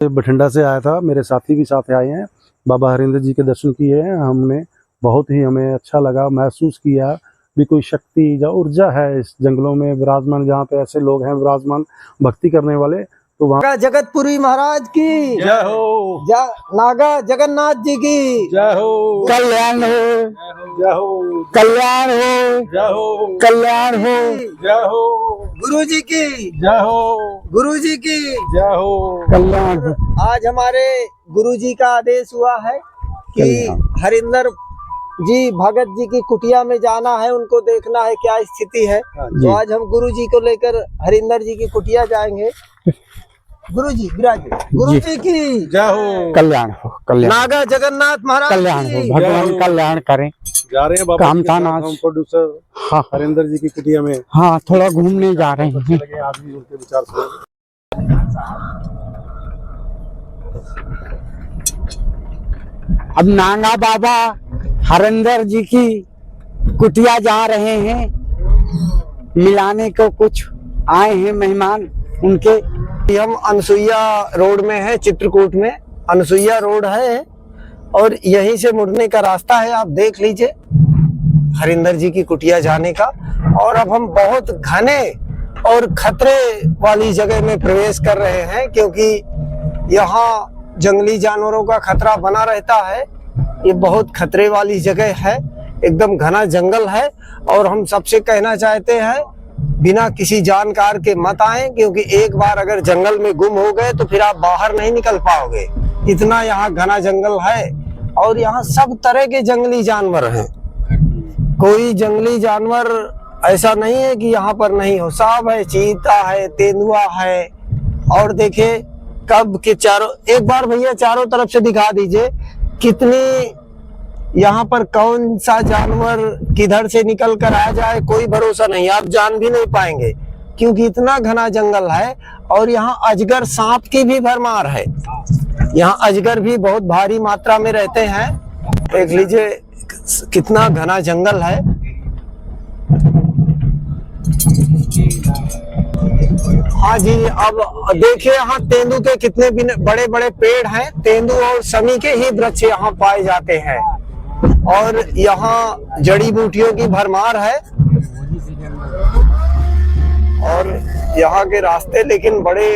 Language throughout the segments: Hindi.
बठिंडा से आया था, मेरे साथी भी साथ आए हैं। बाबा हरिंदर जी के दर्शन किए हैं हमने, बहुत ही हमें अच्छा लगा। महसूस किया भी कोई शक्ति या ऊर्जा है इस जंगलों में विराजमान, जहाँ पे ऐसे लोग हैं विराजमान भक्ति करने वाले। तो वहाँ जगतपुरी महाराज की जय हो, नागा जगन्नाथ जी की जय हो, कल्याण हो, जय हो, कल्याण हो, जय हो, कल्याण हो, जय हो, गुरु जी की जय हो, गुरु जी की जय हो, कल्याण हो। आज हमारे गुरु जी का आदेश हुआ है कि हरिंदर जी भगत जी की कुटिया में जाना है, उनको देखना है क्या स्थिति है। तो आज हम गुरु जी को लेकर हरिंदर जी की कुटिया जाएंगे। गुरु जी विराज, गुरु जी की जय हो, कल्याण हो, कल्याण नागा जगन्नाथ महाराज कल्याण हो, की भगवान कल्याण करें। जा रहे हैं बाबा काम के था साथ ना हम प्रोड्यूसर हाँ हरिंदर जी की कुटिया में। हाँ, थोड़ा घूमने जा रहे हैं। लगे आज भी उनके विचार सुने। अब नागा बाबा हरिंदर जी की कुटिया जा रहे हैं, मिलाने को कुछ आए हैं मेहमान उनके। हम अनसुईया रोड में है, चित्रकूट में अनसुईया रोड है और यहीं से मुड़ने का रास्ता है, आप देख लीजिए हरिंदर जी की कुटिया जाने का। और अब हम बहुत घने और खतरे वाली जगह में प्रवेश कर रहे हैं, क्योंकि यहाँ जंगली जानवरों का खतरा बना रहता है। ये बहुत खतरे वाली जगह है, एकदम घना जंगल है। और हम सबसे कहना चाहते हैं बिना किसी जानकार के मत आए, क्योंकि एक बार अगर जंगल में गुम हो गए तो फिर आप बाहर नहीं निकल पाओगे। इतना यहाँ घना जंगल है और यहाँ सब तरह के जंगली जानवर हैं। कोई जंगली जानवर ऐसा नहीं है कि यहाँ पर नहीं हो, सब है। चीता है, तेंदुआ है। और देखिए कब के चारों, एक बार भैया चारों तरफ से दिखा दीजिए कितनी यहाँ पर कौन सा जानवर किधर से निकल कर आ जाए कोई भरोसा नहीं, आप जान भी नहीं पाएंगे, क्योंकि इतना घना जंगल है। और यहाँ अजगर सांप की भी भरमार है, यहाँ अजगर भी बहुत भारी मात्रा में रहते हैं। देख लीजिए कितना घना जंगल है। हाँ जी, अब देखिए यहाँ तेंदू के कितने बड़े बड़े पेड़ हैं। तेंदू और समी के ही वृक्ष यहाँ पाए जाते हैं और यहाँ जड़ी बूटियों की भरमार है। और यहाँ के रास्ते लेकिन बड़े,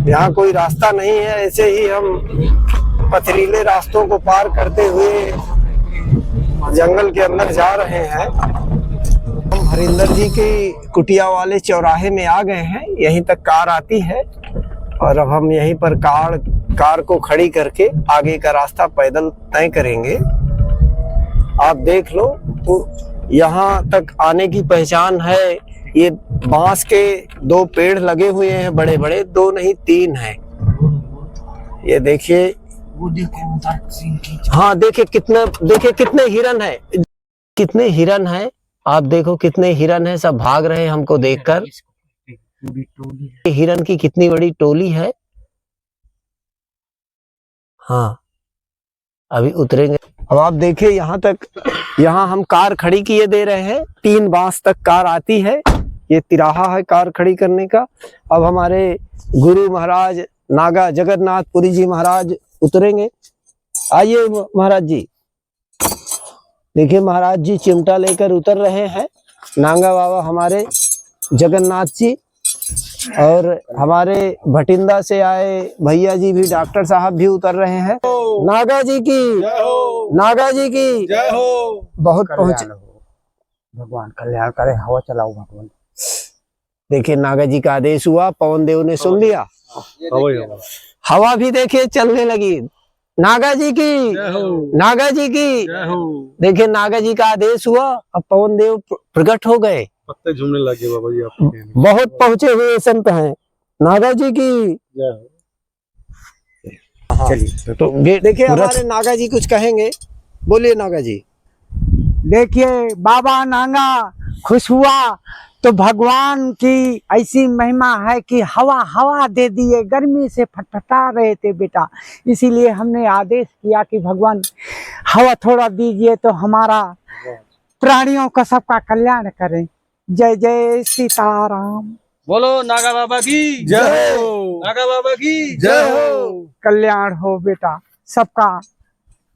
यहाँ कोई रास्ता नहीं है, ऐसे ही हम पथरीले रास्तों को पार करते हुए जंगल के अंदर जा रहे हैं। हम हरिंदर जी की कुटिया वाले चौराहे में आ गए हैं, यहीं तक कार आती है और अब हम यहीं पर कार को खड़ी करके आगे का रास्ता पैदल तय करेंगे। आप देख लो, तो यहाँ तक आने की पहचान है। ये बांस के दो पेड़ लगे हुए हैं, बड़े बड़े, दो नहीं तीन हैं। ये देखिए, हाँ देखिए कितने हिरन है, कितने हिरन है। आप देखो कितने हिरन है, सब भाग रहे हैं हमको देखकर। हिरन की कितनी बड़ी टोली है। हाँ अभी उतरेंगे। अब आप देखिए यहाँ हम कार खड़ी किए दे रहे हैं, 3 बांस तक कार आती है। ये तिराहा है कार खड़ी करने का। अब हमारे गुरु महाराज नागा जगन्नाथपुरी जी महाराज उतरेंगे। आइए महाराज जी, देखिए महाराज जी चिमटा लेकर उतर रहे हैं। नागा बाबा हमारे जगन्नाथ जी और हमारे भटिंडा से आए भैया जी भी, डॉक्टर साहब भी उतर रहे हैं। नागा जी की जय हो, नागा जी की जय हो। बहुत पहुंचे, भगवान कल्याण करे। हवा चलाओ भगवान। देखिए नागा जी का आदेश हुआ, पवन देव ने सुन लिया। हवा भी देखिए चलने लगी। नागा जी की जय हो, नागा जी की जय हो। देखिए नागा जी का आदेश हुआ, अब पवन देव प्रकट हो गए। पत्ते झूमने लगे बाबा जी आपके कहने। बहुत पहुंचे हुए संत हैं। नागा जी की जय हो। चलिए तो देखिए हमारे नागा जी कुछ कहेंगे, बोलिए नागा जी। देखिए बाबा नागा खुश हुआ तो भगवान की ऐसी महिमा है कि हवा दे दिए। गर्मी से फटफटा रहे थे बेटा, इसीलिए हमने आदेश किया कि भगवान हवा थोड़ा दीजिए तो हमारा प्राणियों का सबका कल्याण करें। जय जय सीताराम। बोलो नागा बाबा की जय हो। नागा बाबा की जय हो। कल्याण हो बेटा सबका,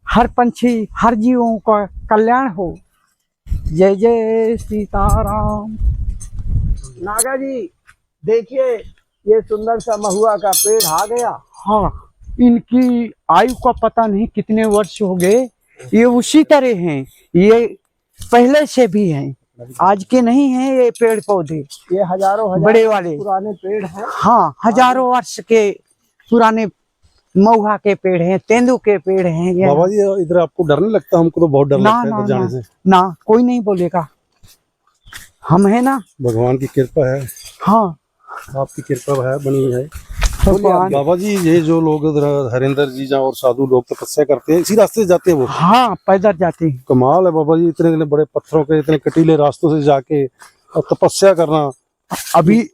हर पंछी हर जीवों का कल्याण हो। जय जय सीताराम। नागा जी देखिए ये सुंदर सा महुआ का पेड़ आ गया। हाँ, इनकी आयु का पता नहीं कितने वर्ष हो गए, ये उसी तरह हैं, ये पहले से भी हैं, आज के नहीं हैं ये पेड़ पौधे, ये हजारों बड़े वाले पुराने पेड़ हैं। हाँ, हजारों वर्ष के पुराने महुआ के पेड़ हैं, तेंदू के पेड़ हैं ये। बाबा जी इधर आपको डर नहीं लगता? हमको तो बहुत डर ना लगता है ना इधर जाने ना, से। ना कोई नहीं बोलेगा, हम है ना। भगवान की कृपा है, हाँ, आपकी कृपा है बनी है। भगवान। बाबा जी ये जो लोग इधर हरिंदर जी जा और साधु लोग तपस्या करते हैं, इसी रास्ते से जाते हैं वो? हाँ, पैदल जाते हैं। कमाल है बाबा जी, इतने इतने बड़े पत्थरों के इतने कटीले रास्तों से जाके और तपस्या करना।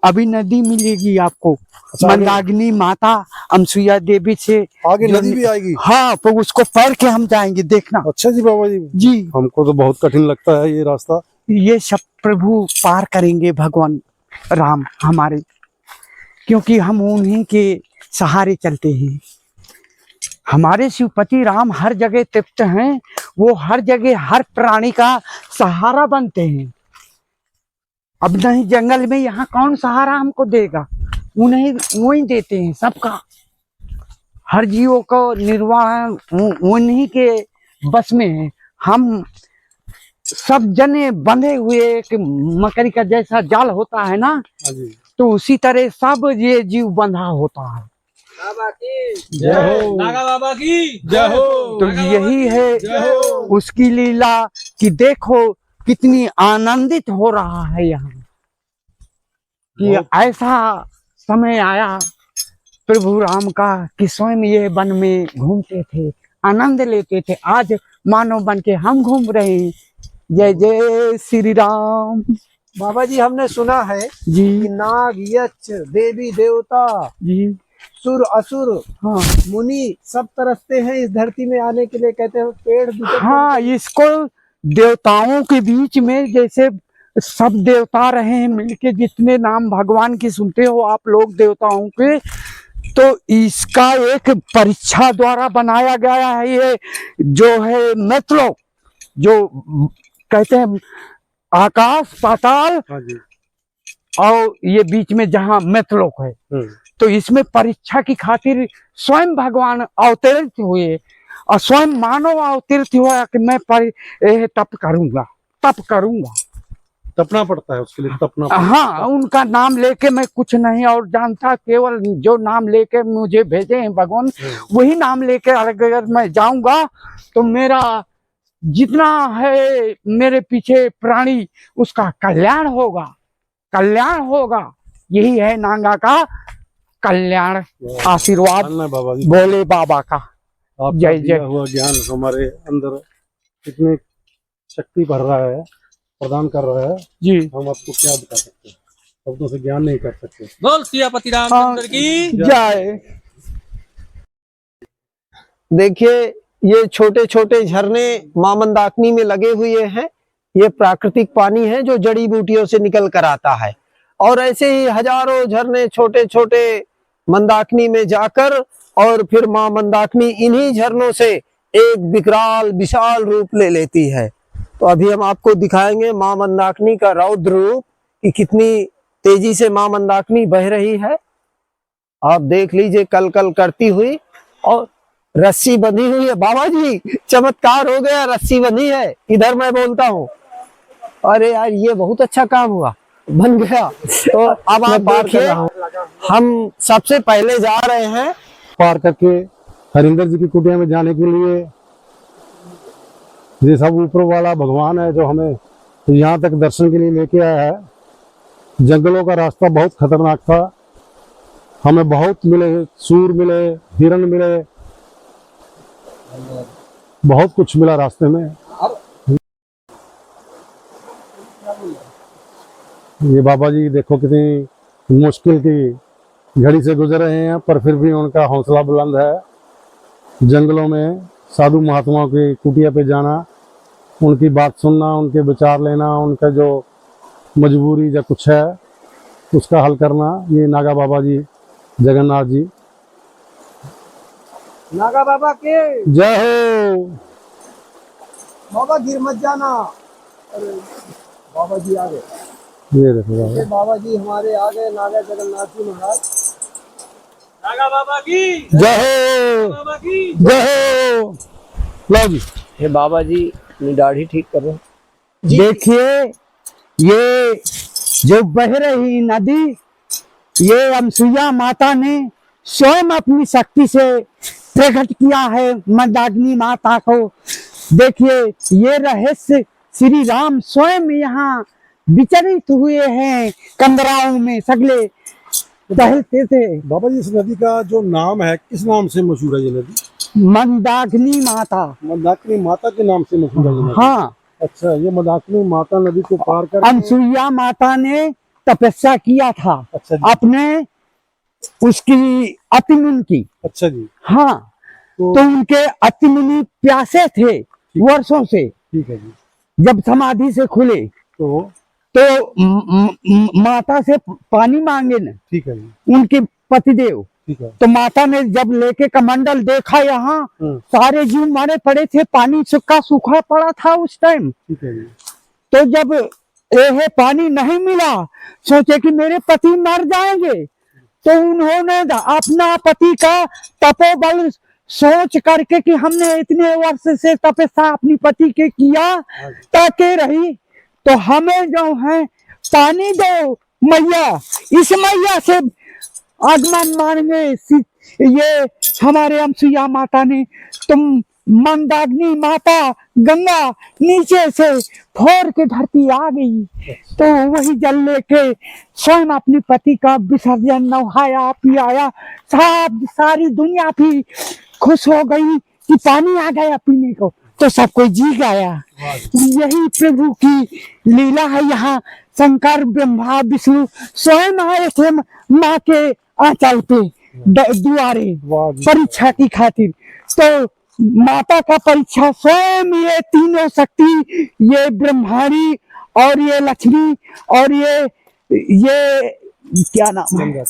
अभी नदी मिलेगी आपको, अच्छा, आगे- मंदाकिनी माता अनसुईया देवी से आगे जो- नदी भी आएगी? हाँ, तो उसको पैर के हम जाएंगे, देखना। अच्छा जी बाबा जी, जी, हमको तो बहुत कठिन लगता है ये रास्ता। ये सब प्रभु पार करेंगे, भगवान राम हमारे, क्योंकि हम उन्हीं के सहारे चलते हैं। हमारे शिवपति राम हर जगह तृप्त हैं, वो हर जगह हर प्राणी का सहारा बनते हैं। अब नहीं जंगल में यहाँ कौन सहारा हमको देगा, उन्हें वही देते हैं सबका, हर जीवों को निर्वाह उन्हीं के बस में है। हम सब जने बंधे हुए एक मकड़ी का जैसा जाल होता है ना, हाँ जी। तो उसी तरह सब ये जीव बंधा होता है। बाबा की जय हो। नागा बाबा की जय हो। तो यही है उसकी लीला कि देखो कितनी आनंदित हो रहा है यहाँ, कि ऐसा समय आया प्रभु राम का कि स्वयं ये वन में घूमते थे, आनंद लेते थे। आज मानव बन के हम घूम रहे हैं। जय जय श्री राम। बाबा जी हमने सुना है जी कि नाग यक्ष देवी देवता जी, सुर असुर हाँ मुनि सब तरसते हैं इस धरती में आने के लिए, कहते हैं पेड़ दूसरे हाँ, इसको देवताओं के बीच में जैसे सब देवता रहे हैं मिलके, जितने नाम भगवान की सुनते हो आप लोग देवताओं के, तो इसका एक परीक्षा द्वारा बनाया गया है। ये जो है मैथलोक, जो कहते हैं आकाश पाताल हाँ जी। और ये बीच में जहाँ मैथलोक है, तो इसमें परीक्षा की खातिर स्वयं भगवान अवतरित हुए और स्वयं मानव अवतरित हुआ कि मैं तप करूंगा। तपना पड़ता है उसके लिए, तपना पड़ता है। हाँ, उनका नाम लेके मैं कुछ नहीं और जानता, केवल जो नाम लेके मुझे भेजे हैं भगवान, वही नाम लेके अगर मैं जाऊंगा तो मेरा जितना है मेरे पीछे प्राणी उसका कल्याण होगा। यही है नागा का कल्याण, आशीर्वाद धन्य बाबा जी, बोले बाबा का। आपका जय दिया जय। हुआ ज्ञान हमारे अंदर इतनी शक्ति भर रहा है, प्रदान कर रहा है, जी, हम आपको क्या बता सकते हैं, शब्दों से ज्ञान नहीं कर सकते। बोल सियापति रामचंद्र की जय। देखिए ये छोटे छोटे झरने मां मंदाकिनी में लगे हुए हैं। ये प्राकृतिक पानी है जो जड़ी बूटियों से निकल कर आता है, और ऐसे ही हजारों झरने छोटे छोटे मंदाकिनी में जाकर और फिर मां मंदाकिनी इन्हीं झरनों से एक विकराल विशाल रूप ले लेती है। तो अभी हम आपको दिखाएंगे मां मंदाकिनी का रौद्र रूप कि कितनी तेजी से मां मंदाकिनी बह रही है। आप देख लीजिए कल कल करती हुई, और रस्सी बंधी हुई है। बाबा जी चमत्कार हो गया, रस्सी बंधी है। इधर मैं बोलता हूँ, अरे यार ये बहुत अच्छा काम हुआ, बन गया। तो अब आप देखिए हम सबसे पहले जा रहे हैं पार करके हरिंदर जी की कुटिया में जाने के लिए। ये सब ऊपर वाला भगवान है जो हमें यहाँ तक दर्शन के लिए लेके आया है। जंगलों का रास्ता बहुत खतरनाक था, हमें बहुत मिले, सूर मिले, हिरण मिले, बहुत कुछ मिला रास्ते में। ये बाबा जी देखो कितनी मुश्किल की घड़ी से गुजर रहे हैं, पर फिर भी उनका हौसला बुलंद है। जंगलों में साधु महात्माओं की कुटिया पे जाना, उनकी बात सुनना, उनके विचार लेना, उनका जो मजबूरी या कुछ है उसका हल करना। ये नागा बाबा जी, जगन्नाथ जी, नागा बाबा के जय हो। बाबा गिर मत जाना। अरे बाबा जी आ गए। ये देखो बाबा। ये बाबा जी हमारे आ गए, नागा जगन्नाथ जी महाराज। नागा बाबा की जय हो, बाबा की जय हो। लो जी, ये बाबा जी अपनी दाढ़ी ठीक कर रहे हैं। देखिए ये जो बह रही नदी, ये अनसुईया माता ने स्वयं अपनी शक्ति से प्रकट किया है मंदाकिनी माता को। देखिए ये रहस्य श्री राम स्वयं यहाँ विचरित हुए हैं, कंदराओं में सगले टहलते थे। बाबा जी इस नदी का जो नाम है किस नाम से मशहूर है ये नदी? मंदाकिनी माता। मंदाकिनी माता के नाम से मशहूर है ये नदी। हाँ, अच्छा, ये मंदाकिनी माता नदी को पार कर अनसुईया माता ने तपस्या किया था अच्छा जी, अपने उसकी अतिमुनि की। अच्छा जी, हाँ, तो तो उनके अतिमुनि प्यासे थे वर्षों से। ठीक है जी। जब समाधि से खुले तो माता से पानी मांगे न ठीक है जी, उनके पतिदेव। ठीक है। तो माता ने जब लेके कमंडल देखा, यहाँ सारे जीव मारे पड़े थे, पानी सूखा सूखा पड़ा था उस टाइम। ठीक है जी। तो जब यह पानी नहीं मिला, सोचे कि मेरे पति मर जाएंगे, तो उन्होंने अपना पति का तपोबल सोच करके कि हमने इतने वर्ष से तपस्या अपनी पति के किया ताकि रही, तो हमें जो है पानी दो मैया, इस मैया से आगमन मांगे। ये हमारे अनसुईया माता ने, तुम मंदाकिनी माता गंगा नीचे से फोड़ के धरती आ गई, तो वही जल लेके स्वयं अपने पति का विसर्जन नहाया पियाया। सारी दुनिया भी खुश हो गई कि पानी आ गया पीने को, तो सब कोई जी गया। यही प्रभु की लीला है। यहाँ शंकर ब्रह्मा विष्णु स्वयं आए थे माँ के आंचल पे दुआरे परीक्षा की खातिर। तो माता का परीक्षा स्वयं ये तीनों शक्ति, ये ब्रह्माणी और ये लक्ष्मी और ये क्या नाम है,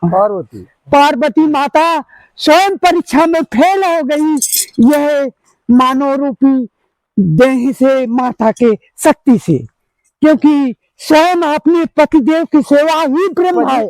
पार्वती पार्वती माता स्वयं परीक्षा में फेल हो गई। यह मानव रूपी देह से माता के शक्ति से, क्योंकि स्वयं अपने पतिदेव की सेवा ही ब्रह्म है।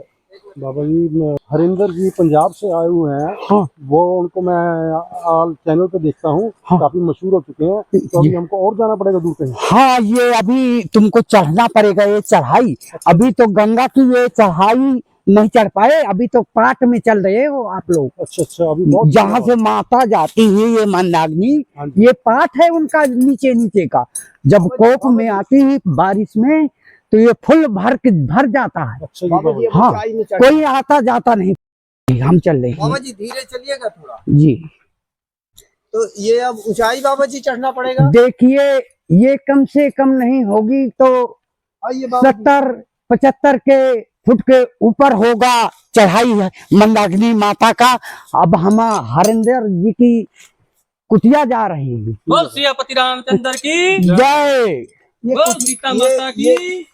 बाबा जी हरिंदर जी पंजाब से आए हुए हैं। हाँ, वो उनको मैं चैनल पे देखता हूँ। हाँ, काफी मशहूर हो चुके हैं। तो अभी हमको और जाना पड़ेगा दूर कहीं? हाँ, ये अभी तुमको चढ़ना पड़ेगा ये चढ़ाई। अभी तो गंगा की ये चढ़ाई नहीं चढ़ पाए, अभी तो पाट में चल रहे हो आप लोग। अच्छा अच्छा, अभी बहुत जहाँ से माता जाती है ये मंदाकिनी, ये पाट है उनका नीचे नीचे का। जब कोप में आती है बारिश में, तो ये फुल भर जाता है। अच्छा जी बाबा जी। हाँ, कोई आता जाता नहीं। हम चल रहे हैं बाबा जी धीरे चलिएगा थोड़ा जी। तो ये अब ऊंचाई बाबा जी चढ़ना पड़ेगा। देखिए ये कम से कम नहीं होगी तो आइए बाबा जी। 70-75 के फुट के ऊपर होगा चढ़ाई है मंदाकिनी माता का। अब हम हरिंदर जी की कुटिया जा रहे हैं। बोल सियापति रामचंद्र की जय। बोल सीता माता की।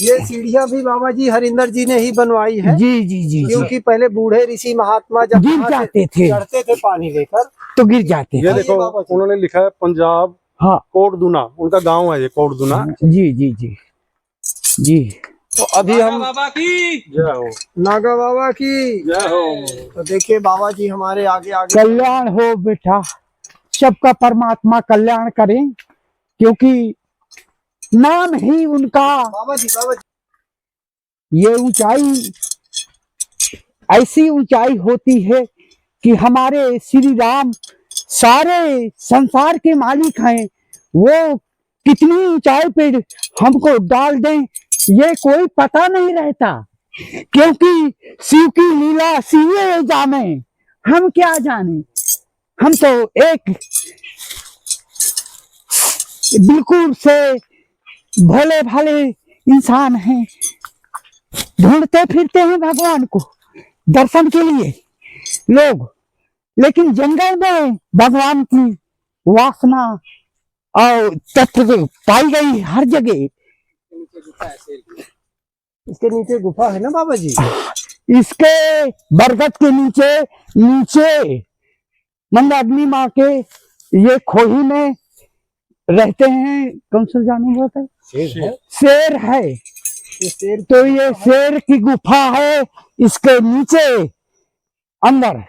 ये सीढ़ियां भी बाबा जी हरिंदर जी ने ही बनवाई है। जी जी जी, क्योंकि पहले बूढ़े ऋषि महात्मा जब गिर वहाँ जाते थे, चढ़ते थे पानी लेकर, तो गिर जाते ये थे। देखो उन्होंने लिखा है पंजाब हाँ, कोटदुना, उनका गांव है ये कोटदुना। जी जी जी जी। तो अभी नागा हम बाबा की जय हो, नागा बाबा की जय हो। तो देखिए बाबा जी हमारे आगे आगे। कल्याण हो बेटा, सबका परमात्मा कल्याण करें, क्योंकि नाम ही उनका। बाबा जी ये ऊंचाई ऐसी ऊंचाई होती है कि हमारे श्री राम सारे संसार के मालिक हैं। वो कितनी ऊंचाई पे हमको डाल दें ये कोई पता नहीं रहता, क्योंकि शिव की लीला शिवे जाने, हम क्या जाने। हम तो एक बिल्कुल से भोले भाले इंसान हैं, ढूंढते फिरते हैं भगवान को दर्शन के लिए लोग, लेकिन जंगल में भगवान की वासना और तत्व पाई गई हर जगह। इसके नीचे गुफा है ना बाबा जी? इसके बरगद के नीचे नीचे मंदाकिनी माँ के ये खोही में रहते हैं। कौन सा जानवर होता है? शेर है। शेर है। ये शेर तो ये शेर की गुफा है इसके नीचे अंदर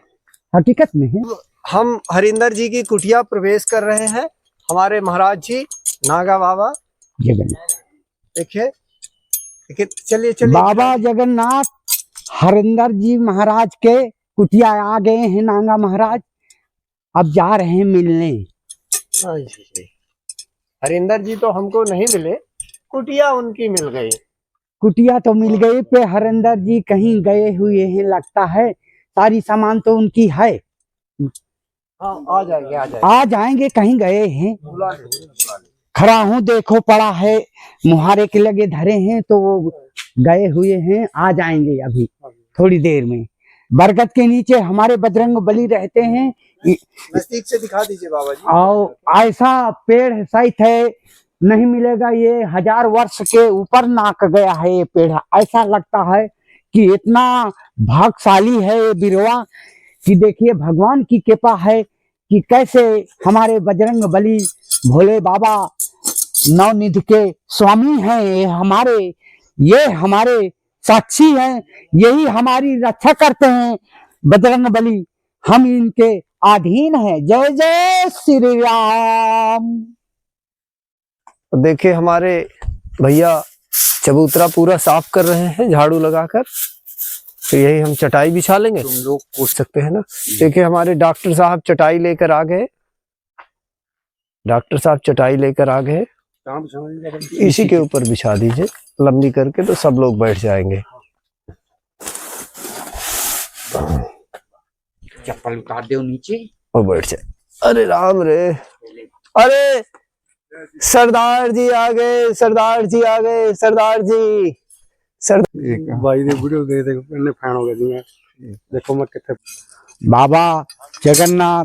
हकीकत में है। हम हरिंदर जी की कुटिया प्रवेश कर रहे हैं। हमारे महाराज जी नागा बाबा जगन्नाथ देखिए देखिए, चलिए चलिए। बाबा जगन्नाथ हरिंदर जी महाराज के कुटिया आ गए हैं। नागा महाराज अब जा रहे हैं मिलने। हाँ जी। हरिंदर जी तो हमको नहीं मिले, कुटिया उनकी मिल गई। कुटिया तो मिल गई पे हरिंदर जी कहीं गए हुए हैं लगता है। सारी सामान तो उनकी है। हाँ, आ जाएंगे आ जाएंगे कहीं गए हैं। बुला लेंगे। खड़ा हूँ देखो पड़ा है मुहारे के लगे धरे हैं तो वो गए हुए हैं। आ जाएंगे अभी थोड़ी देर में। बरगद के नीचे हमारे बजरंग बली रहते हैं। नजदीक से दिखा दीजिए बाबा जी। और ऐसा पेड़ है सहित है नहीं मिलेगा। ये 1000 वर्ष के ऊपर नाक गया है ये पेड़। ऐसा लगता है कि इतना भाग्यशाली है ये बिरवा कि देखिए भगवान की कृपा है कि कैसे हमारे बजरंग बली भोले बाबा नवनिधि के स्वामी हैं। ये हमारे साक्षी हैं। यही हमारी रक्षा करते हैं बजरंग बली। हम इनके अधीन हैं। जय जय श्री राम। देखिए हमारे भैया चबूतरा पूरा साफ कर रहे हैं झाड़ू लगाकर। तो यही हम चटाई बिछा लेंगे। तुम लोग पूछ सकते हैं ना। देखिए हमारे डॉक्टर साहब चटाई लेकर आ गए। डॉक्टर साहब चटाई लेकर आ गए। इसी के ऊपर बिछा दीजिए लंबी करके, तो सब लोग बैठ जाएंगे। चप्पल उतार दो नीचे और बैठ जाए। अरे राम रे, अरे सरदार जी आ गए, सरदार जी आ गए, सरदार जी। भाई ने वीडियो दे दे इन्ने फैन हो गए जी। मैं देखो मैं कितने बाबा जगन्नाथ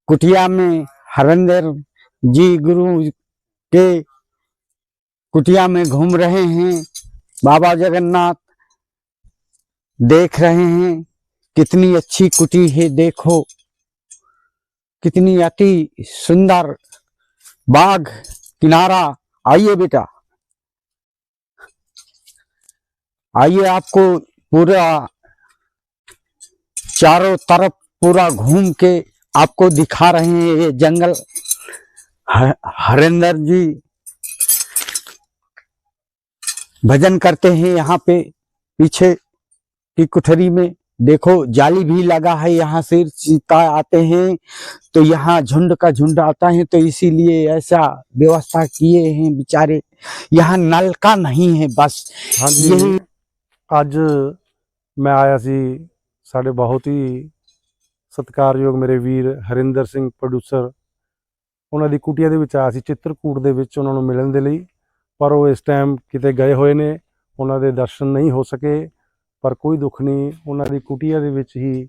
कुटिया में हरिंदर जी गुरु के कुटिया में घूम रहे हैं। बाबा जगन्नाथ देख रहे हैं कितनी अच्छी कुटी है। देखो कितनी अति सुंदर बाग किनारा। आइए बेटा आइए, आपको पूरा चारों तरफ पूरा घूम के आपको दिखा रहे हैं ये जंगल। हरिंदर जी भजन करते हैं यहाँ पे पीछे की कुठरी में। देखो जाली भी लगा है। यहाँ से चीता आते हैं तो यहाँ झुंड का झुंड आता है, तो इसीलिए ऐसा व्यवस्था किए हैं बेचारे। यहाँ नल का नहीं है बस। हाँ जी। यही ਅੱਜ मैं आया सी साढ़े बहुत ही ਸਤਿਕਾਰਯੋਗ ਮੇਰੇ ਵੀਰ ਹਰਿੰਦਰ ਸਿੰਘ ਪ੍ਰੋਡਿਊਸਰ ਉਹਨਾਂ ਦੀ ਕੁਟੀਆ ਦੇ ਵਿੱਚ ਆਇਆ ਸੀ ਚਿੱਤਰਕੂਟ ਦੇ ਵਿੱਚ ਉਹਨਾਂ ਨੂੰ ਮਿਲਣ ਦੇ ਲਈ। ਪਰ ਉਹ ਇਸ ਟਾਈਮ ਕਿਤੇ ਗਏ ਹੋਏ ਨੇ, ਉਹਨਾਂ ਦੇ ਦਰਸ਼ਨ ਨਹੀਂ ਹੋ ਸਕੇ। ਪਰ ਕੋਈ ਦੁੱਖ ਨਹੀਂ, ਉਹਨਾਂ ਦੀ ਕੁਟੀਆ ਦੇ ਵਿੱਚ ਹੀ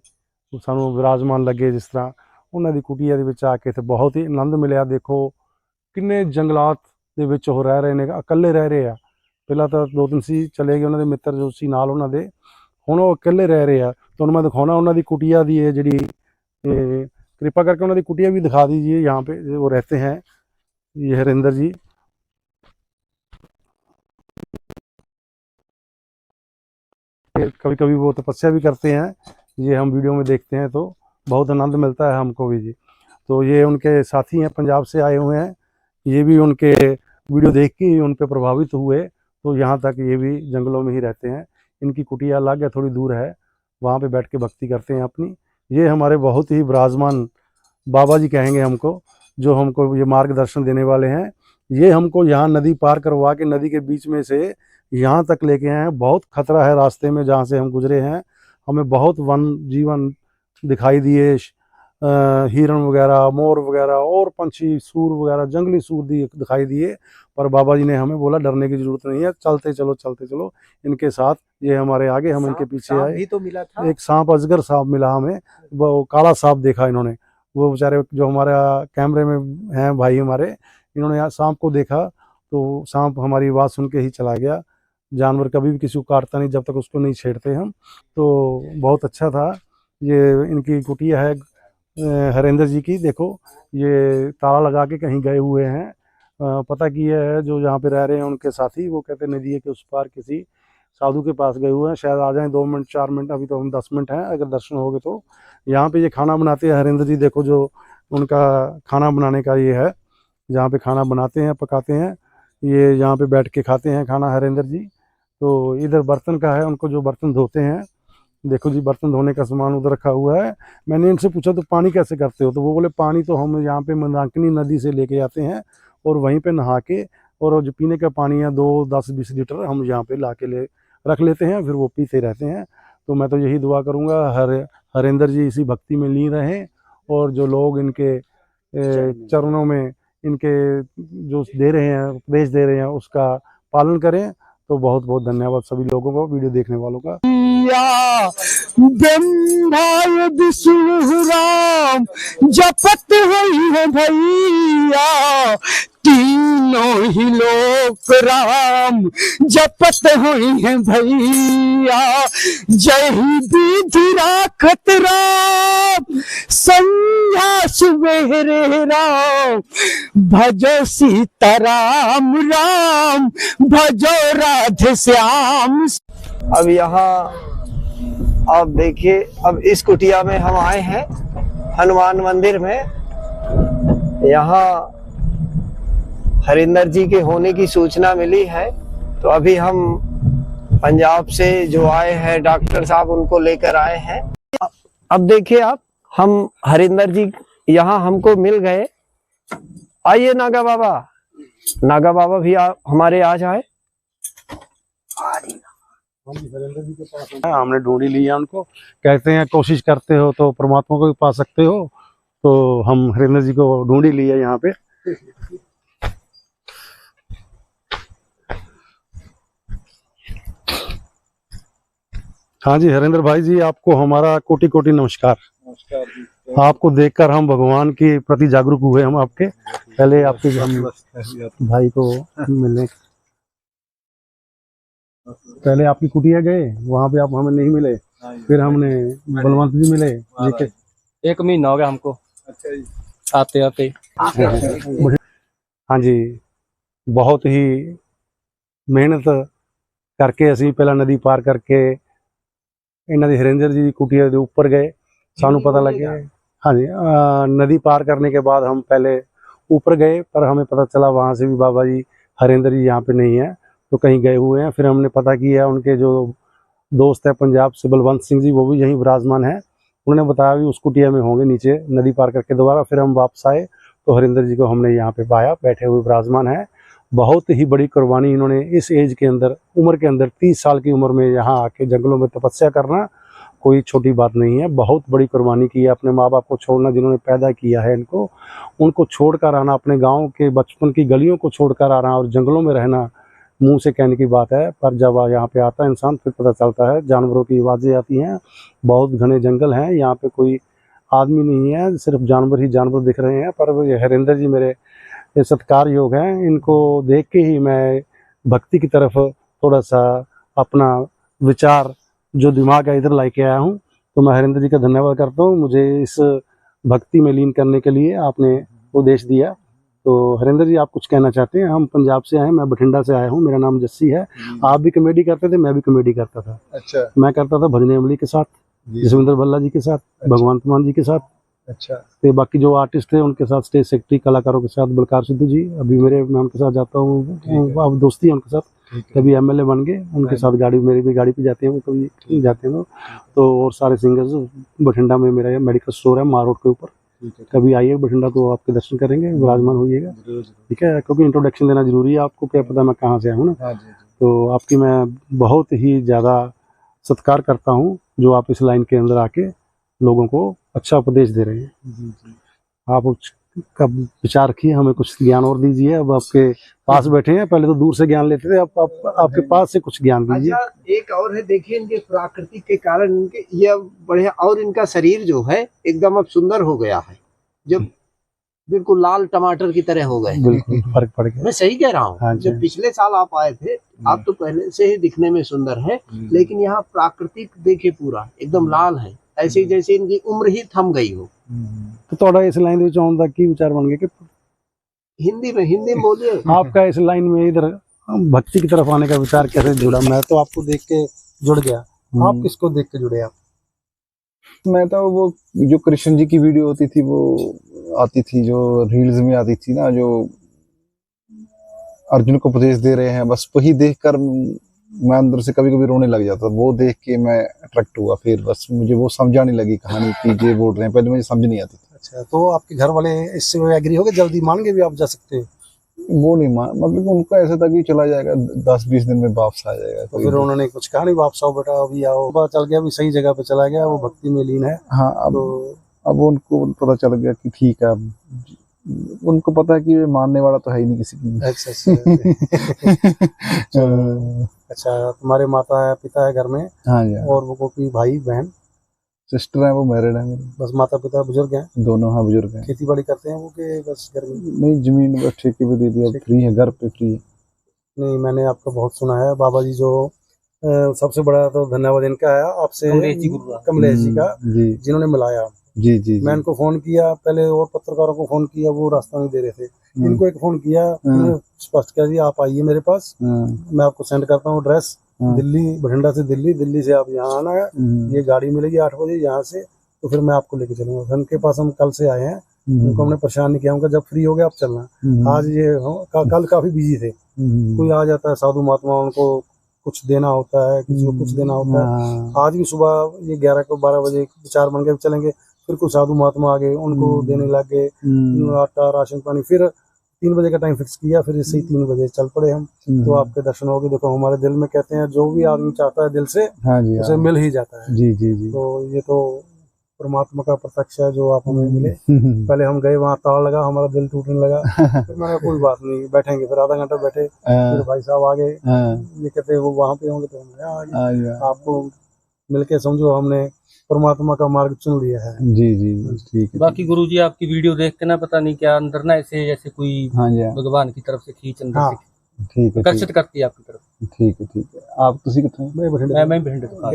ਸਾਨੂੰ ਵਿਰਾਜਮਾਨ ਲੱਗੇ। ਜਿਸ ਤਰ੍ਹਾਂ ਉਹਨਾਂ ਦੀ ਕੁਟੀਆ ਦੇ ਵਿੱਚ ਆ ਕੇ ਇੱਥੇ ਬਹੁਤ ਹੀ ਆਨੰਦ ਮਿਲਿਆ। ਦੇਖੋ ਕਿੰਨੇ ਜੰਗਲਾਤ ਦੇ ਵਿੱਚ ਉਹ ਰਹਿ ਰਹੇ ਨੇ, ਇਕੱਲੇ ਰਹਿ ਰਹੇ ਆ। ਪਹਿਲਾਂ ਤਾਂ 2-3 ਸੀ ਚਲੇ ਗਏ ਉਹਨਾਂ ਦੇ ਮਿੱਤਰ ਜੋ ਸੀ ਨਾਲ ਉਹਨਾਂ ਦੇ, ਹੁਣ ਉਹ ਇਕੱਲੇ ਰਹਿ ਰਹੇ ਆ। ਤੁਹਾਨੂੰ मैं दिखाना ਉਹਨਾਂ ਦੀ कुटिया दी है जी। कृपा करके उन्होंने कुटिया भी दिखा दीजिए यहाँ पे वो रहते हैं ये हरिंदर जी। कभी कभी वो तपस्या भी करते हैं, ये हम वीडियो में देखते हैं तो बहुत आनंद मिलता है हमको भी जी। तो ये उनके साथी हैं, पंजाब से आए हुए हैं। ये भी उनके वीडियो देख के ही उन पर प्रभावित हुए, तो यहाँ तक ये भी जंगलों में ही रहते हैं। इनकी कुटिया अलग है, थोड़ी दूर है, वहाँ पे बैठ के भक्ति करते हैं अपनी। ये हमारे बहुत ही विराजमान बाबा जी कहेंगे हमको, जो हमको ये मार्गदर्शन देने वाले हैं। ये हमको यहाँ नदी पार करवा के नदी के बीच में से यहाँ तक लेके आए हैं। बहुत खतरा है रास्ते में जहाँ से हम गुजरे हैं। हमें बहुत वन जीवन दिखाई दिए, हिरण वगैरह, मोर वगैरह और पंछी, सूर वगैरह, जंगली सूर दिखाई दिए। पर बाबा जी ने हमें बोला डरने की जरूरत नहीं है, चलते चलो चलते चलो इनके साथ। ये हमारे आगे, हम इनके पीछे आए। भी तो मिला था। एक सांप, अजगर सांप मिला हमें, वो काला सांप देखा इन्होंने। वो बेचारे जो हमारा कैमरे में हैं भाई हमारे, इन्होंने सांप को देखा तो सांप हमारी आवाज़ सुन के ही चला गया। जानवर कभी भी किसी को काटता नहीं जब तक उसको नहीं छेड़ते हम। तो बहुत अच्छा था। ये इनकी कुटिया है हरेंद्र जी की। देखो ये ताला लगा के कहीं गए हुए हैं। पता किया है जो यहाँ पे रह रहे हैं उनके साथी, वो कहते नदी के उस पार किसी साधु के पास गए हुए हैं, शायद आ जाएं 2 मिनट 4 मिनट, अभी तो हम 10 मिनट हैं, अगर दर्शन हो गए तो। यहाँ पे ये खाना बनाते हैं हरेंद्र जी, देखो जो उनका खाना बनाने का ये है, जहाँ पे खाना बनाते हैं पकाते हैं, ये यहाँ पे बैठ के खाते हैं खाना हरेंद्र जी। तो इधर बर्तन का है, उनको जो बर्तन धोते हैं, देखो जी बर्तन धोने का सामान उधर रखा हुआ है। मैंने इनसे पूछा तो पानी कैसे करते हो, तो वो बोले पानी तो हम यहाँ पे मंदाकिनी नदी से लेके आते हैं और वहीं पे नहा के, और जो पीने का पानी है 2-10-20 लीटर हम यहाँ पे ला के ले रख लेते हैं, फिर वो पीते रहते हैं। तो मैं तो यही दुआ करूँगा हरेंद्र जी इसी भक्ति में लीन रहें, और जो लोग इनके चरणों में इनके जो दे रहे हैं उपदेश दे रहे हैं उसका पालन करें। तो बहुत बहुत धन्यवाद सभी लोगों को, वीडियो देखने वालों का। ब्रह्मा विष्णु राम जपत हुई है भैया, तीनों ही लोक राम जपत हुई है भैया। जय विधि राखत राम संध्या सुबेरे राम, भजो सीताराम राम भजो राधे श्याम। अब यहाँ आप देखिए, अब इस कुटिया में हम आए हैं हनुमान मंदिर में। यहाँ हरिंदर जी के होने की सूचना मिली है, तो अभी हम पंजाब से जो आए हैं डॉक्टर साहब उनको लेकर आए हैं। अब देखिए आप, हम हरिंदर जी यहाँ हमको मिल गए। आइए नागा बाबा भी हमारे आज आए। हमने ढूंढी लिया उनको, कहते हैं कोशिश करते हो तो परमात्मा को भी पा सकते हो, तो हम हरेंद्र जी को ढूंढ ही लिया यहाँ पे। हाँ जी हरेंद्र भाई जी, आपको हमारा कोटि कोटि नमस्कार। नमस्कार जी। आपको देखकर हम भगवान के प्रति जागरूक हुए। हम आपके पहले आपके हम भाई को मिलने, पहले आपकी कुटिया गए, वहाँ पे आप हमें नहीं मिले, फिर हमने बलवंत जी मिले जी के 1 महीना हो गया हमको। अच्छा जी। आते आते हाँ जी, बहुत ही मेहनत करके ਅਸੀਂ ਪਹਿਲਾਂ ਨਦੀ ਪਾਰ ਕਰਕੇ ਇਹਨਾਂ ਦੀ हरेंद्र जी की कुटिया के ऊपर गए। सानू पता लग गया, हाँ जी, नदी पार करने के बाद हम पहले ऊपर गए, पर हमें पता चला वहाँ से भी बाबा जी हरेंद्र जी यहाँ पे नहीं है, तो कहीं गए हुए हैं। फिर हमने पता किया, उनके जो दोस्त है पंजाब से बलवंत सिंह जी, वो भी यहीं विराजमान है, उन्होंने बताया भी उस कुटिया में होंगे नीचे नदी पार करके। दोबारा फिर हम वापस आए तो हरेंद्र जी को हमने यहाँ पे पाया, बैठे हुए विराजमान है। बहुत ही बड़ी कुर्बानी इन्होंने इस एज के अंदर, उम्र के अंदर 30 साल की उम्र में यहाँ आके जंगलों में तपस्या करना कोई छोटी बात नहीं है। बहुत बड़ी कुर्बानी की है, अपने माँ बाप को छोड़ना, जिन्होंने पैदा किया है इनको, उनको छोड़कर आना, अपने गाँव के बचपन की गलियों को छोड़कर आना और जंगलों में रहना मुंह से कहने की बात है, पर जब यहाँ पे आता है इंसान फिर पता चलता है। जानवरों की आवाज़ें आती हैं, बहुत घने जंगल हैं, यहाँ पे कोई आदमी नहीं है, सिर्फ जानवर ही जानवर दिख रहे हैं। पर ये हरेंद्र जी मेरे सत्कार योग हैं, इनको देख के ही मैं भक्ति की तरफ थोड़ा सा अपना विचार जो दिमाग है इधर लेके आया हूँ। तो मैं हरेंद्र जी का धन्यवाद करता हूँ, मुझे इस भक्ति में लीन करने के लिए आपने उपदेश दिया। तो हरेंद्र जी आप कुछ कहना चाहते हैं? हम पंजाब से आए हैं, मैं बठिंडा से आया हूँ, मेरा नाम जस्सी है। आप भी कॉमेडी करते थे, मैं भी कॉमेडी करता था। अच्छा। मैं करता था भजन अमली के साथ, जसविंदर भल्ला जी के साथ, भगवंत मान जी के साथ। अच्छा। तो बाकी जो आर्टिस्ट थे उनके साथ, स्टेज सेक्रेटरी कलाकारों के साथ बलकार सिद्धू जी, अभी मैं उनके साथ जाता हूँ, अब दोस्ती है उनके साथ। कभी एमएलए बन गए, उनके साथ गाड़ी, मेरी भी गाड़ी पे जाते हैं वो, कभी जाते हैं तो। और सारे सिंगर्स, बठिंडा में मेरा मेडिकल स्टोर है मार रोड के ऊपर, कभी आइए बठिंडा तो आपके दर्शन करेंगे, विराजमान होइएगा, ठीक है? क्योंकि इंट्रोडक्शन देना जरूरी है, आपको क्या पता मैं कहाँ से आया हूँ ना। तो आपकी मैं बहुत ही ज़्यादा सत्कार करता हूँ जो आप इस लाइन के अंदर आके लोगों को अच्छा उपदेश दे रहे हैं। आप उसका विचार रखिए, हमें कुछ ज्ञान और दीजिए। अब आपके पास बैठे हैं, पहले तो दूर से ज्ञान लेते थे, अब आपके पास से कुछ ज्ञान दीजिए। अच्छा, एक और है, देखिए इनके प्राकृतिक के कारण इनके ये बढ़िया, और इनका शरीर जो है एकदम अब सुंदर हो गया है। जब बिल्कुल लाल टमाटर की तरह हो गए। बिल्कुल फर्क पड़ गया। मैं सही कह रहा हूँ। हाँ जी। जब पिछले साल आप आए थे, आप तो पहले से ही दिखने में सुंदर है, लेकिन यहाँ प्राकृतिक देखिए पूरा एकदम लाल है, ऐसे ही जैसे इनकी उम्र ही थम गई हो। तो थोड़ा इस लाइन ਵਿੱਚ ਆਉਣ ਦਾ ਕੀ ਵਿਚਾਰ ਬਣ ਗਿਆ कि हिंदी में बोलिए। आपका इस लाइन में इधर भक्ति की तरफ आने का विचार कैसे जुड़ा? मैं तो आपको देख के जुड़ गया, आप किसको देख के जुड़े? आप? मैं तो वो जो कृष्ण जी की वीडियो होती थी, वो आती थी जो रील्स में आती थी ना, जो अर्जुन को उपदेश दे रहे हैं, बस वही देखकर मैं अंदर से कभी कभी रोने लग जाता। वो देख के मैं अट्रैक्ट हुआ, फिर बस मुझे वो समझाने लगी कहानी की ये बोल रहे हैं, पहले मुझे समझ नहीं आती थी। अच्छा, तो आपके घर वाले इससे एग्री हो गए, जल्दी मान गए भी आप जा सकते हैं? वो नहीं मान, मतलब उनको ऐसा था कि चला जाएगा 10-20 दिन में वापस आ जाएगा। तो फिर उन्होंने कुछ कहा नहीं वापस आओ बेटा अभी आओ? पता चल गया भी सही जगह पे चला गया, वो भक्ति में लीन है। हाँ, अब उनको पता चल गया कि ठीक है, अब उनको पता है कि ये मानने वाला तो है ही नहीं किसी की। अच्छा, तुम्हारे माता है पिता है घर में? हाँ जी। और वो कोई भाई बहन? सिस्टर है, वो मैरिड है मेरी। बस माता पिता बुजुर्ग हैं? दोनों हाँ बुजुर्ग हैं। खेती बाड़ी करते हैं वो के बस घर में? नहीं, जमीन बस ठेके पे दे दिया, फ्री है, घर पे फ्री है। नहीं, मैंने आपको बहुत सुना है बाबा जी जो सबसे बड़ा तो धन्यवाद इनका है आपसे, कमलेश जी का, जिन्होंने मिलाया। जी। मैं इनको फोन किया पहले, और पत्रकारों को फोन किया, वो रास्ता नहीं दे रहे थे। इनको एक फोन किया, स्पष्ट किया जी आप आइए मेरे पास, मैं आपको सेंड करता हूँ एड्रेस, दिल्ली, बठिंडा से दिल्ली से आप यहाँ आना है, ये गाड़ी मिलेगी 8 बजे यहाँ से, तो फिर मैं आपको लेके चलूंगा। उनके पास हम कल से आए हैं, उनको हमने परेशान नहीं किया, उनका जब फ्री हो गया आप चलना। आज ये कल काफी बिजी थे, कोई आ जाता है साधु महात्मा, उनको कुछ देना होता है, किसी को कुछ देना होता है। आज भी सुबह ये 11 को 12 बजे विचार बन गए चलेंगे, फिर कुछ साधु महात्मा आ गए, उनको देने लग गए आटा राशन पानी। फिर 3 बजे का टाइम फिक्स किया, फिर इससे ही 3 बजे चल पड़े हम। तो आपके दर्शन हो गए। देखो हमारे दिल में कहते हैं जो भी आदमी चाहता है दिल से, हाँ जी, उसे मिल ही जाता है। जी। तो ये तो परमात्मा का प्रत्यक्ष है जो आप हमें मिले। पहले हम गए, वहाँ ताला लगा, हमारा दिल टूटने लगा। फिर मैंने कोई बात नहीं, बैठेंगे। फिर आधा घंटा बैठे, फिर भाई साहब आ गए, ये कहते वो वहाँ पे होंगे तो हम यहाँ आ गए। आपको मिलके समझो हमने परमात्मा का मार्ग चुन लिया है। जी ठीक है। बाकी गुरुजी आपकी वीडियो देख के ना पता नहीं क्या अंदर ना ऐसे जैसे कोई हाँ जी, भगवान की तरफ से खींच अंदर हाँ, से ठीक है, आकर्षित करती है आपकी तरफ। ठीक है। आप तुसी कितने? मैं बठिंडा।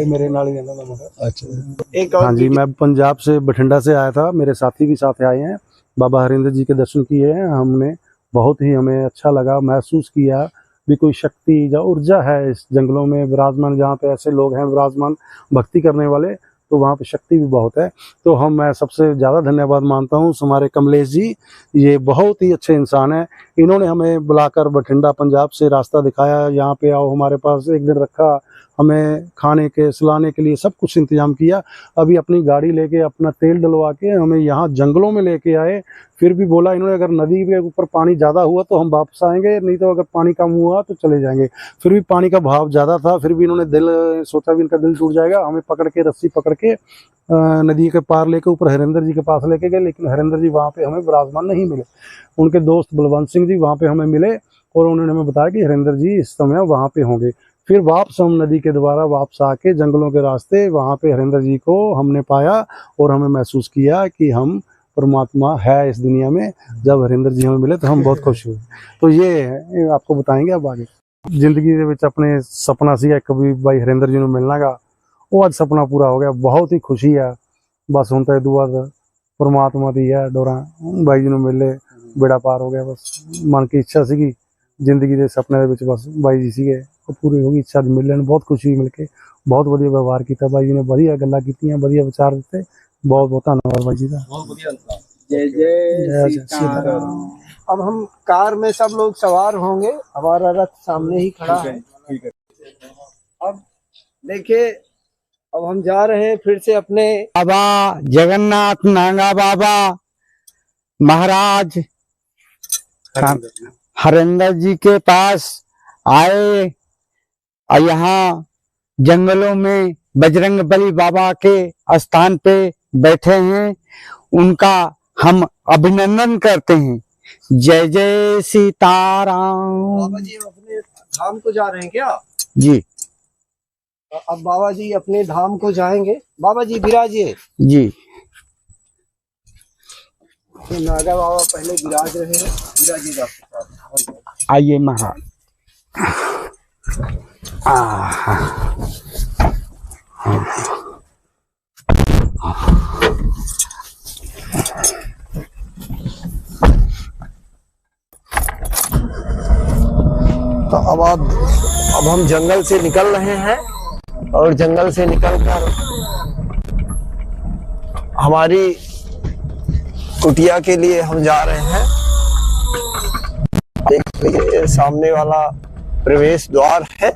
मेरे नाल ही रहना था। अच्छा, एक और हाँ जी, मैं पंजाब से बठिंडा से आया था, मेरे साथी भी साथ आए हैं। बाबा हरिंदर जी के दर्शन किए हैं हमने, बहुत ही हमें अच्छा लगा, महसूस किया भी कोई शक्ति या ऊर्जा है इस जंगलों में विराजमान, जहाँ पे ऐसे लोग हैं विराजमान भक्ति करने वाले, तो वहाँ पे शक्ति भी बहुत है। तो मैं सबसे ज़्यादा धन्यवाद मानता हूँ हमारे कमलेश जी, ये बहुत ही अच्छे इंसान हैं। इन्होंने हमें बुलाकर बठिंडा पंजाब से रास्ता दिखाया, यहाँ पे आओ, हमारे पास एक दिन रखा, हमें खाने के सुलाने के लिए सब कुछ इंतजाम किया। अभी अपनी गाड़ी लेके अपना तेल डलवा के हमें यहाँ जंगलों में लेके आए। फिर भी बोला इन्होंने अगर नदी के ऊपर पानी ज़्यादा हुआ तो हम वापस आएंगे, नहीं तो अगर पानी कम हुआ तो चले जाएंगे। फिर भी पानी का भाव ज़्यादा था, फिर भी इन्होंने सोचा भी इनका दिल टूट जाएगा, हमें पकड़ के रस्सी पकड़ के नदी के पार लेके ऊपर हरिंदर जी के पास लेके गए। लेकिन हरिंदर जी वहाँ पे हमें विराजमान नहीं मिले। उनके दोस्त बलवंत सिंह जी वहाँ पे हमें मिले और उन्होंने हमें बताया कि हरिंदर जी इस समय वहाँ पे होंगे। फिर वापस हम नदी के द्वारा वापस आके जंगलों के रास्ते वहाँ पे हरिंदर जी को हमने पाया और हमें महसूस किया कि हम परमात्मा है इस दुनिया में। जब हरिंदर जी हमें मिले तो हम बहुत खुश हुए। तो ये आपको बताएंगे अब आगे जिंदगी ਦੇ ਵਿੱਚ अपने सपना सी कभी भाई हरिंदर जी ਨੂੰ ਮਿਲਣਾ ਗਾ, ਉਹ ਅੱਜ ਸੁਪਨਾ ਪੂਰਾ ਹੋ ਗਿਆ। ਬਹੁਤ ਹੀ ਖੁਸ਼ੀ ਆ। ਬਸ ਹੁਣ ਤਾਂ ਇਹ ਤੋਂ ਬਾਅਦ परमात्मा ਦੀ ਹੈ ਡੋਰਾਂ, ਬਾਈ ਜੀ ਨੂੰ ਮਿਲੇ ਬੇੜਾ ਪਾਰ ਹੋ ਗਿਆ। ਬਸ ਮਨ की ਇੱਛਾ ਸੀਗੀ ਜ਼ਿੰਦਗੀ ਦੇ ਸੁਪਨੇ ਦੇ ਵਿੱਚ, ਬਸ ਬਾਈ ਜੀ ਸੀਗੇ, ਉਹ ਪੂਰੀ ਹੋ ਗਈ ਇੱਛਾ। ਮਿਲਣ ਬਹੁਤ ਖੁਸ਼ੀ ਮਿਲ के, बहुत ਵਧੀਆ व्यवहार किया ਬਾਈ जी ने, ਵਧੀਆ ਗੱਲਾਂ ਕੀਤੀਆਂ, ਵਧੀਆ ਵਿਚਾਰ ਦਿੱਤੇ। बहुत बहुत धन्यवाद भाई जी का। जय जय सीताराम। अब हम कार में सब लोग सवार होंगे, हमारा रथ सामने ही खड़ा है। अब देखिए, अब हम जा रहे हैं फिर से अपने बाबा जगन्नाथ नांगा बाबा महाराज हरिंदर जी के पास आए और यहाँ जंगलों में बजरंग बली बाबा के स्थान पे बैठे हैं। उनका हम अभिनंदन करते हैं। जय जय सीताराम। बाबा जी अपने धाम को जा रहे हैं क्या? जी। अब बाबा जी अपने धाम को जाएंगे। बाबा जी विराजिए। जी। तो नागा बाबा पहले विराज रहे हैं, विराजिएगा आपके साथ। आइए महाराज। तो अब हम जंगल से निकल रहे हैं और जंगल से निकलकर हमारी कुटिया के लिए हम जा रहे हैं। देख लीजिए सामने वाला प्रवेश द्वार है।